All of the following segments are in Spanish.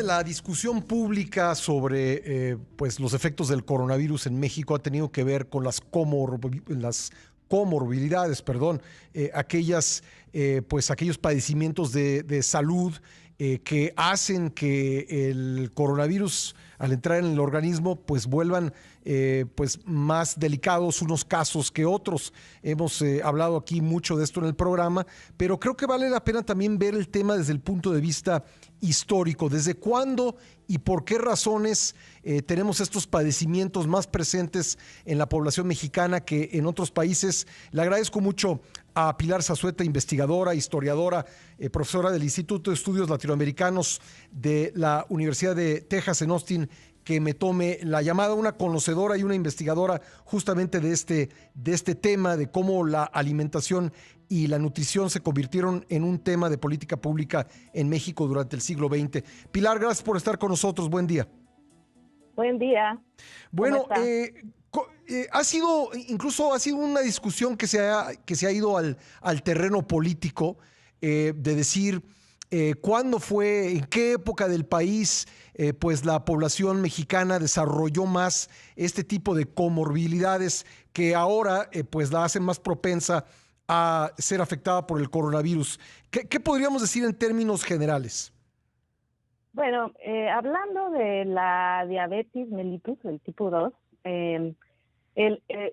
la discusión pública sobre pues los efectos del coronavirus en México ha tenido que ver con las comorbilidades, perdón, pues aquellos padecimientos de salud que hacen que el coronavirus al entrar en el organismo pues vuelvan pues más delicados unos casos que otros. Hemos hablado aquí mucho de esto en el programa, pero creo que vale la pena también ver el tema desde el punto de vista histórico. ¿Desde cuándo y por qué razones tenemos estos padecimientos más presentes en la población mexicana que en otros países? Le agradezco mucho a Pilar Zazueta, investigadora, historiadora, profesora del Instituto de Estudios Latinoamericanos de la Universidad de Texas en Austin, que me tome la llamada, una conocedora y una investigadora justamente de este tema, de cómo la alimentación y la nutrición se convirtieron en un tema de política pública en México durante el siglo XX. Pilar, gracias por estar con nosotros. Buen día. Buen día. Bueno, ha sido una discusión que se ha ido al terreno político, de decir cuándo fue, en qué época del país, pues la población mexicana desarrolló más este tipo de comorbilidades que ahora pues la hacen más propensa a ser afectada por el coronavirus. ¿Qué podríamos decir en términos generales? Bueno, hablando de la diabetes mellitus, el tipo 2,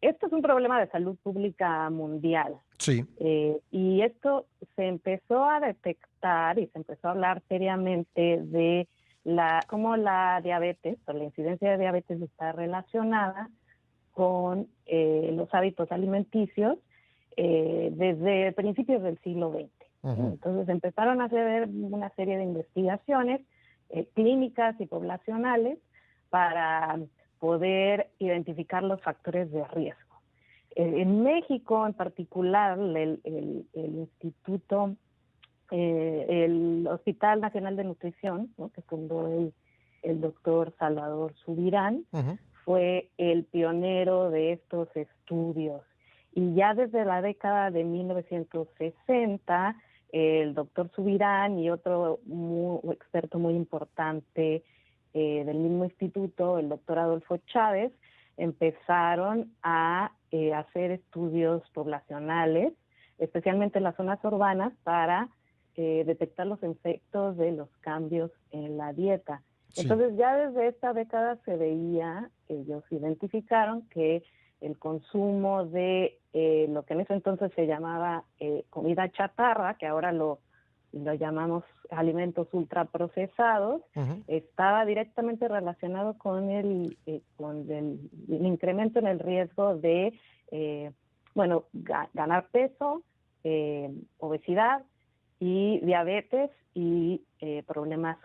esto es un problema de salud pública mundial. Sí. Y esto se empezó a detectar y se empezó a hablar seriamente de cómo la diabetes o la incidencia de diabetes está relacionada con los hábitos alimenticios desde principios del siglo XX. Uh-huh. Entonces empezaron a hacer una serie de investigaciones clínicas y poblacionales para poder identificar los factores de riesgo. En México, en particular, el instituto, el Hospital Nacional de Nutrición, ¿no?, que fundó el doctor Salvador Subirán, uh-huh, fue el pionero de estos estudios. Y ya desde la década de 1960, el doctor Subirán y otro experto muy importante del mismo instituto, el doctor Adolfo Chávez, empezaron a hacer estudios poblacionales, especialmente en las zonas urbanas, para detectar los efectos de los cambios en la dieta. Sí. Entonces ya desde esta década se veía, ellos identificaron que el consumo de lo que en ese entonces se llamaba comida chatarra, que ahora lo llamamos alimentos ultraprocesados, uh-huh, estaba directamente relacionado con el incremento en el riesgo de ganar peso, obesidad y diabetes y problemas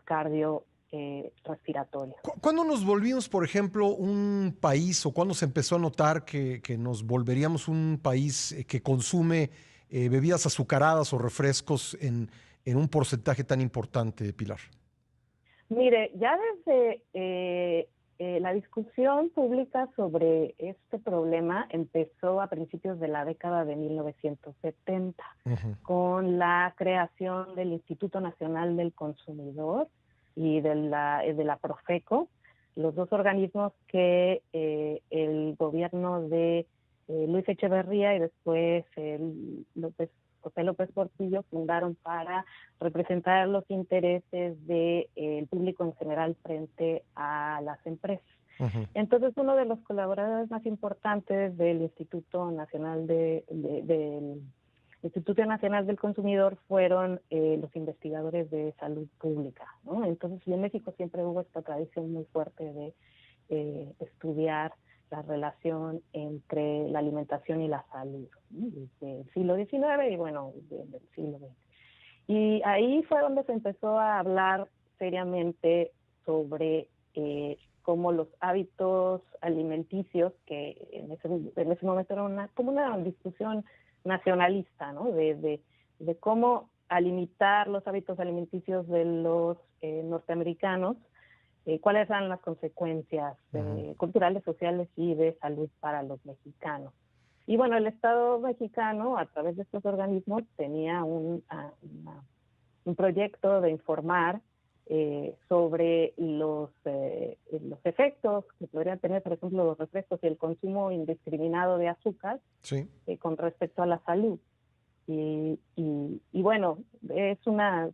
respiratorios. ¿Cuándo nos volvimos, por ejemplo, un país, o cuándo se empezó a notar que nos volveríamos un país que consume bebidas azucaradas o refrescos en un porcentaje tan importante, Pilar? Mire, ya desde la discusión pública sobre este problema empezó a principios de la década de 1970, uh-huh, con la creación del Instituto Nacional del Consumidor y de la Profeco, los dos organismos que el gobierno de Luis Echeverría y después José López Portillo fundaron para representar los intereses del público en general frente a las empresas. Uh-huh. Entonces, uno de los colaboradores más importantes del Instituto Nacional del Consumidor fueron los investigadores de salud pública, ¿no? Entonces, en México siempre hubo esta tradición muy fuerte de estudiar la relación entre la alimentación y la salud, ¿no?, desde el siglo XIX y desde el siglo XX. Y ahí fue donde se empezó a hablar seriamente sobre cómo los hábitos alimenticios, que en ese momento era como una discusión nacionalista, ¿no?, de cómo limitar los hábitos alimenticios de los norteamericanos, cuáles eran las consecuencias culturales, sociales y de salud para los mexicanos. Y bueno, el Estado mexicano, a través de estos organismos, tenía un proyecto de informar sobre efectos que podrían tener, por ejemplo, los refrescos y el consumo indiscriminado de azúcar Sí. con respecto a la salud. Y bueno,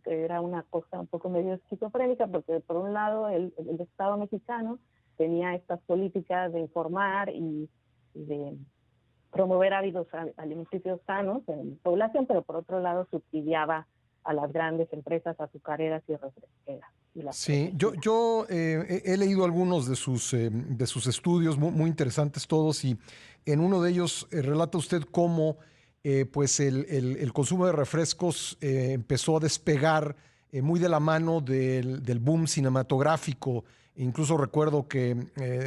era una cosa un poco medio esquizofrénica, porque por un lado el Estado mexicano tenía estas políticas de informar y de promover hábitos alimenticios sanos en la población, pero por otro lado subsidiaba a las grandes empresas azucareras y refresqueras. Sí, yo he leído algunos de sus estudios, muy interesantes todos, y en uno de ellos relata usted cómo pues el consumo de refrescos empezó a despegar muy de la mano del boom cinematográfico. Incluso recuerdo que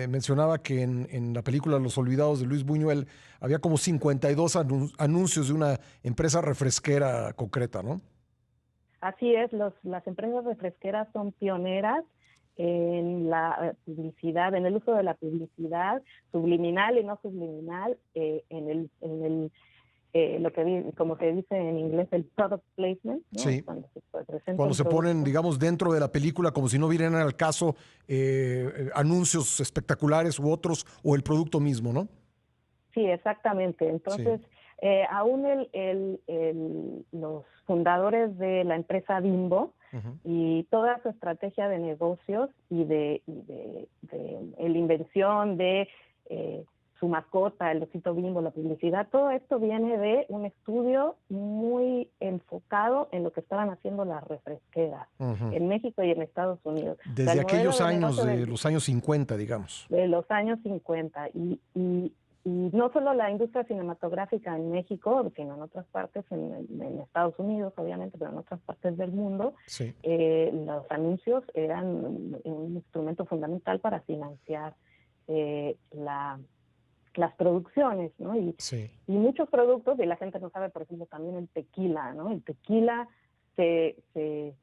mencionaba que en la película Los Olvidados de Luis Buñuel había como 52 anuncios de una empresa refresquera concreta, ¿no? Así es, las empresas refresqueras son pioneras en la publicidad, en el uso de la publicidad subliminal y no subliminal, lo que como se dice en inglés, el product placement, ¿no? Sí. Cuando se presenta Cuando un se ponen, producto. digamos, dentro de la película como si no vieran al caso anuncios espectaculares u otros o el producto mismo, ¿no? Sí, exactamente. Sí. Entonces, aún los fundadores de la empresa Bimbo Ujú. y toda su estrategia de negocios y de la invención de su mascota, el osito Bimbo, la publicidad, todo esto viene de un estudio muy enfocado en lo que estaban haciendo las refresqueras Ujú. en México y en Estados Unidos. O sea, Desde el modelo aquellos de años, negocio de los años 50, digamos. de los años 50 y no solo la industria cinematográfica en México, sino en otras partes, en Estados Unidos obviamente, pero en otras partes del mundo, Sí. los anuncios eran un instrumento fundamental para financiar las producciones, ¿no? Sí. Y muchos productos, y la gente no sabe, por ejemplo, también el tequila, ¿no? El tequila se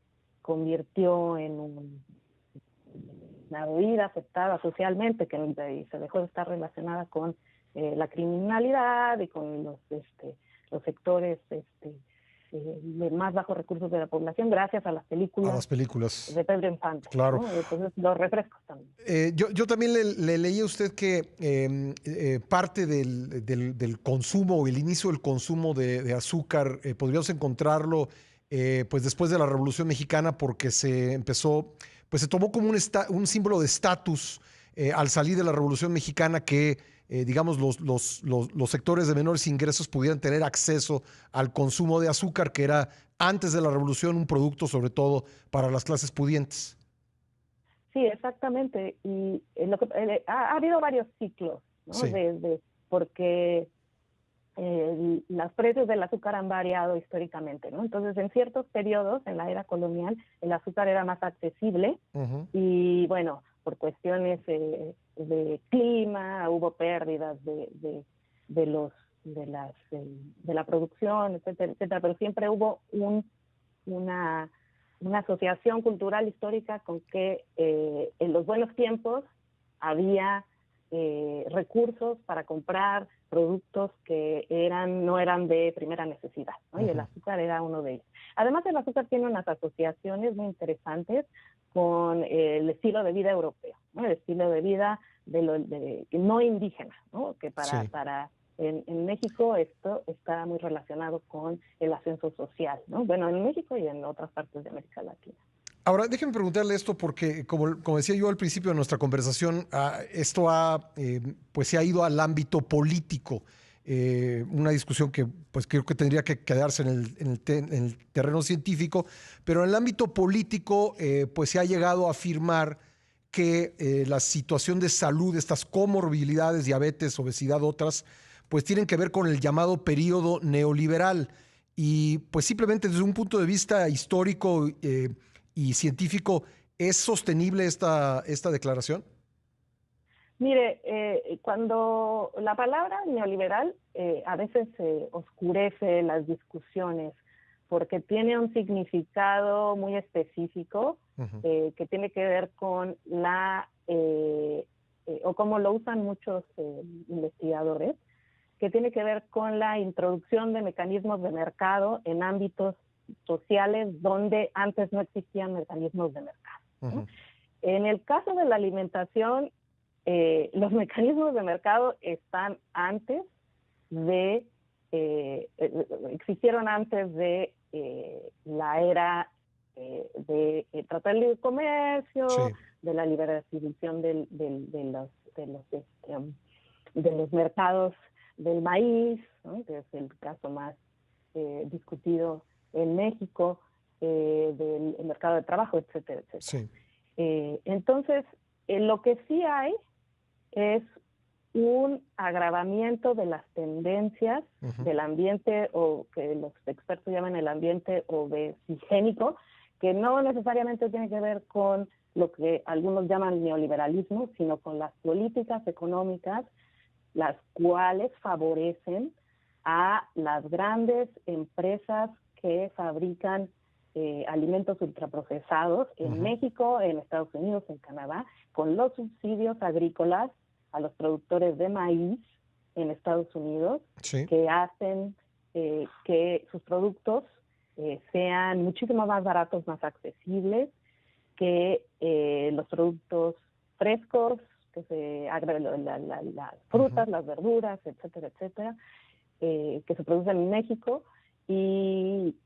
convirtió en una bebida aceptada socialmente, que se dejó de estar relacionada con la criminalidad y con los sectores de más bajos recursos de la población, gracias a las A películas las películas, de Pedro Infante, claro. ¿no? Entonces, los refrescos también. Yo también le leí a usted que parte del consumo o el inicio del consumo de azúcar podríamos encontrarlo pues después de la Revolución Mexicana porque se empezó, pues se tomó como un símbolo de estatus al salir de la Revolución Mexicana que digamos los sectores de menores ingresos pudieran tener acceso al consumo de azúcar que era antes de la Revolución un producto sobre todo para las clases pudientes. Sí, exactamente. Y ha habido varios ciclos, ¿no? Sí. Porque los precios del azúcar han variado históricamente, ¿no? Entonces, en ciertos periodos, en la era colonial, el azúcar era más accesible Uh-huh. y, bueno, por cuestiones de clima, hubo pérdidas de la producción, etcétera, etcétera, pero siempre hubo una asociación cultural histórica con que en los buenos tiempos había recursos para comprar productos que no eran de primera necesidad, ¿no? Y el azúcar era uno de ellos. Además, el azúcar tiene unas asociaciones muy interesantes con el estilo de vida europeo, ¿no? El estilo de vida no indígena, ¿no? Que Sí. en México esto está muy relacionado con el ascenso social, ¿no? Bueno, en México y en otras partes de América Latina. Ahora, déjenme preguntarle esto porque, como decía yo al principio de nuestra conversación, esto pues se ha ido al ámbito político. Una discusión que pues creo que tendría que quedarse en el terreno científico, pero en el ámbito político pues se ha llegado a afirmar que la situación de salud, estas comorbilidades, diabetes, obesidad, otras, pues tienen que ver con el llamado periodo neoliberal. Y pues simplemente desde un punto de vista histórico y científico, ¿es sostenible esta declaración? Mire, cuando la palabra neoliberal a veces oscurece las discusiones porque tiene un significado muy específico Uh-huh. que tiene que ver con o como lo usan muchos investigadores, que tiene que ver con la introducción de mecanismos de mercado en ámbitos sociales donde antes no existían mecanismos de mercado, ¿no? Uh-huh. En el caso de la alimentación, los mecanismos de mercado están antes de, existieron antes de la era de tratar el libre comercio, Sí. de la liberalización de los mercados del maíz, ¿no? Que es el caso más discutido en México, del mercado de trabajo, etcétera, etcétera. Sí. Entonces, lo que sí hay es un agravamiento de las tendencias del ambiente, o que los expertos llaman el ambiente obesigénico, que no necesariamente tiene que ver con lo que algunos llaman neoliberalismo, sino con las políticas económicas, las cuales favorecen a las grandes empresas que fabrican alimentos ultraprocesados en México, en Estados Unidos, en Canadá, con los subsidios agrícolas a los productores de maíz en Estados Unidos, Sí. que hacen que sus productos sean muchísimo más baratos, más accesibles que los productos frescos, que se agregan las frutas, las verduras, etcétera, etcétera, que se producen en México. Y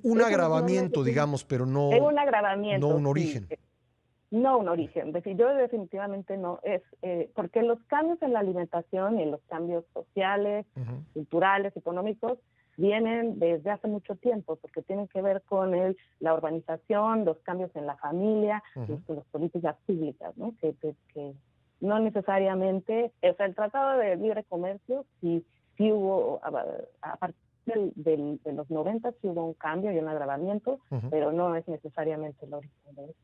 un agravamiento, digamos, pero no, es un agravamiento, no un origen. Sí, no un origen. Yo definitivamente no. Es porque los cambios en la alimentación y los cambios sociales, culturales, económicos, vienen desde hace mucho tiempo, porque tienen que ver con la urbanización, los cambios en la familia, las políticas públicas, ¿no? Que no necesariamente, o sea, el Tratado de Libre Comercio sí hubo, a partir de los 90 sí hubo un cambio y un agravamiento, pero no es necesariamente el origen de eso.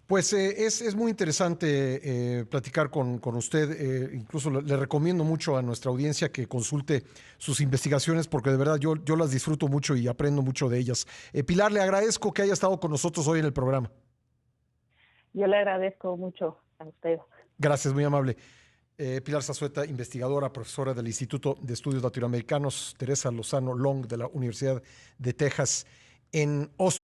Pues es muy interesante platicar con usted. Incluso le recomiendo mucho a nuestra audiencia que consulte sus investigaciones, porque de verdad yo las disfruto mucho y aprendo mucho de ellas. Pilar, le agradezco que haya estado con nosotros hoy en el programa. Yo le agradezco mucho a usted. Gracias, muy amable. Pilar Zazueta, investigadora, profesora del Instituto de Estudios Latinoamericanos, Teresa Lozano Long de la Universidad de Texas en Austin.